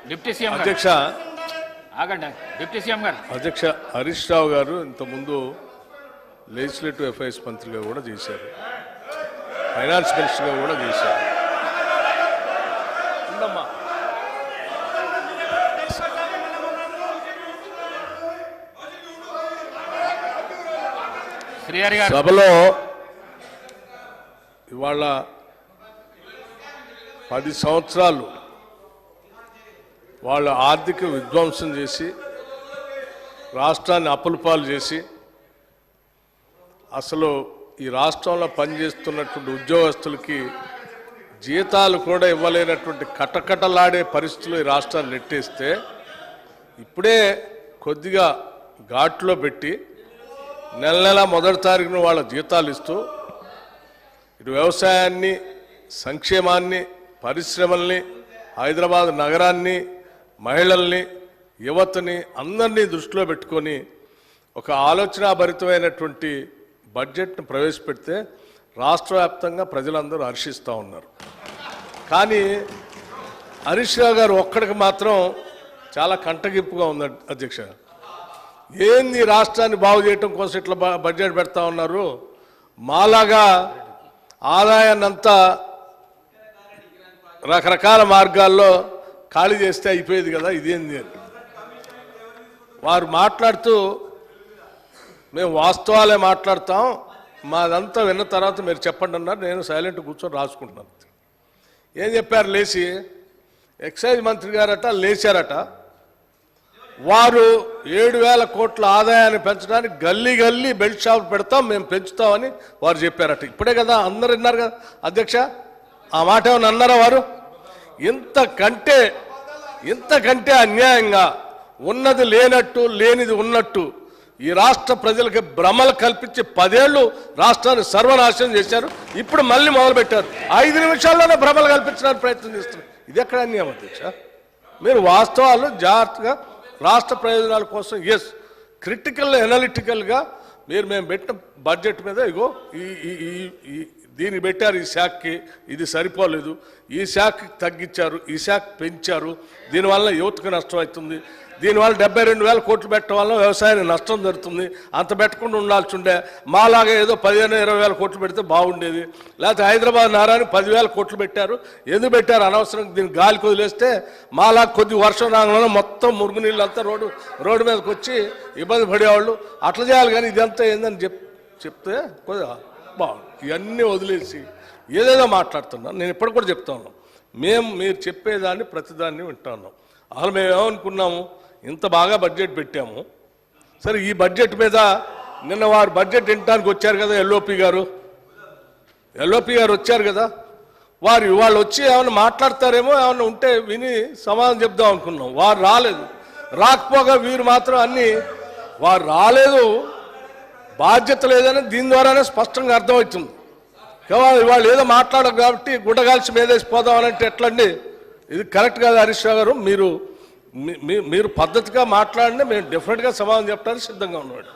Deputy CM అధ్యక్ష ఆగండి. Deputy CM గారు. అధ్యక్ష హరీష్ రావు గారు ఇంతకుముందు లెజిస్లేటివ్ అఫైర్స్ మంత్రిగా కూడా చేశారు, ఫైనాన్స్ మినిస్టర్గా కూడా చేశారు. సభలో ఇవాళ 10 సంవత్సరాలు వాళ్ళ ఆర్థిక విధ్వంసం చేసి రాష్ట్రాన్ని అప్పులపాలు చేసి అసలు ఈ రాష్ట్రంలో పనిచేస్తున్నటువంటి ఉద్యోగస్తులకి జీతాలు కూడా ఇవ్వలేనటువంటి కటకటలాడే పరిస్థితులు ఈ రాష్ట్రాన్ని నెట్టేస్తే ఇప్పుడే కొద్దిగా ఘాట్లో పెట్టి నెల నెల మొదటి తారీఖున వాళ్ళ జీతాలు ఇస్తూ ఇటు వ్యవసాయాన్ని, సంక్షేమాన్ని, పరిశ్రమల్ని, హైదరాబాద్ నగరాన్ని, మహిళల్ని, యువతని అందరినీ దృష్టిలో పెట్టుకొని ఒక ఆలోచనాభరితమైనటువంటి బడ్జెట్ను ప్రవేశపెడితే రాష్ట్ర వ్యాప్తంగా ప్రజలందరూ హర్షిస్తూ ఉన్నారు. కానీ హరీష్ రావు గారు ఒక్కడికి మాత్రం చాలా కంటగింపుగా ఉంది అధ్యక్ష. ఏంది రాష్ట్రాన్ని బాగు చేయటం కోసం ఇట్లా బడ్జెట్ పెడతా ఉన్నారు, మాలాగా ఆదాయాన్ని అంతా రకరకాల మార్గాల్లో ఖాళీ చేస్తే అయిపోయేది కదా, ఇదేంది అని వారు మాట్లాడుతూ మేము వాస్తవాలే మాట్లాడతాం, మాదంతా విన్న తర్వాత మీరు చెప్పండి అన్నారు. నేను సైలెంట్ కూర్చొని రాసుకుంటున్నాను. ఏం చెప్పారు? లేచి ఎక్సైజ్ మంత్రి గారట లేచారట, వారు 7,000 కోట్ల ఆదాయాన్ని పెంచడానికి గల్లీ గల్లీ బెల్ట్ షాప్ పెడతాం, మేము పెంచుతామని వారు చెప్పారట. ఇప్పుడే కదా అందరు విన్నారు కదా అధ్యక్ష, ఆ మాట ఏమన్నా అన్నారా వారు? ఇంతకంటే అన్యాయంగా ఉన్నది లేనట్టు లేనిది ఉన్నట్టు ఈ రాష్ట్ర ప్రజలకి భ్రమలు కల్పించి 10 ఏళ్ళు రాష్ట్రాన్ని సర్వనాశనం చేశారు. ఇప్పుడు మళ్ళీ మొదలుపెట్టారు, 5 నిమిషాల్లోనే భ్రమలు కల్పించడానికి ప్రయత్నం చేస్తున్నారు. ఇది ఎక్కడ అన్యాయం అధ్యక్ష? మీరు వాస్తవాలు జాగ్రత్తగా రాష్ట్ర ప్రయోజనాల కోసం క్రిటికల్ ఎనాలిటికల్గా మేము పెట్టిన బడ్జెట్ మీద ఇగో ఈ దీన్ని పెట్టారు, ఈ శాఖకి ఇది సరిపోలేదు, ఈ శాఖకి తగ్గించారు, ఈ శాఖ పెంచారు, దీనివల్ల యువతకు నష్టం అవుతుంది, దీనివల్ల 72,000 కోట్లు పెట్టడం వల్ల వ్యవసాయానికి నష్టం జరుగుతుంది, అంత పెట్టకుండా ఉండాల్సి ఉండే, మాలాగా ఏదో 15,000-20,000 కోట్లు పెడితే బాగుండేది, లేకపోతే హైదరాబాద్ నగరానికి 10,000 కోట్లు పెట్టారు, ఎందుకు పెట్టారు అనవసరం, దీన్ని గాలికి వదిలేస్తే మాలా కొద్ది వర్షం రాగానే మొత్తం మురుగునీళ్ళు అంతా రోడ్డు మీదకి వచ్చి ఇబ్బంది పడేవాళ్ళు, అట్లా చేయాలి. కానీ ఇదంతా ఏందని చెప్తే కొద్దిగా బాగుంది. ఇవన్నీ వదిలేసి ఏదేదో మాట్లాడుతున్నాను. నేను ఇప్పటికి కూడా చెప్తా ఉన్నాను, మీరు చెప్పేదాన్ని ప్రతిదాన్ని వింటున్నాం. అసలు మేము ఏమనుకున్నాము, ఇంత బాగా బడ్జెట్ పెట్టాము, సరే ఈ బడ్జెట్ మీద నిన్న వారు బడ్జెట్ వినడానికి వచ్చారు కదా, ఎల్ఓపి గారు వచ్చారు కదా, వాళ్ళు వచ్చి ఏమైనా మాట్లాడతారేమో, ఏమైనా ఉంటే విని సమాధానం చెప్దాం అనుకున్నాం. వారు రాలేదు. రాకపోగా వీరు మాత్రం వారు రాలేదు, బాధ్యత లేదని దీని ద్వారానే స్పష్టంగా అర్థమవుతుంది. వాళ్ళు ఏదో మాట్లాడరు కాబట్టి గుడ్డగాల్చి మీదేసి పోదామనంటే ఎట్లండి? ఇది కరెక్ట్ కాదు హరీష్ రావు గారు. మీరు పద్ధతిగా మాట్లాడితే మేము డెఫినెట్గా సమాధానం చెప్పడానికి సిద్ధంగా ఉన్నాడు.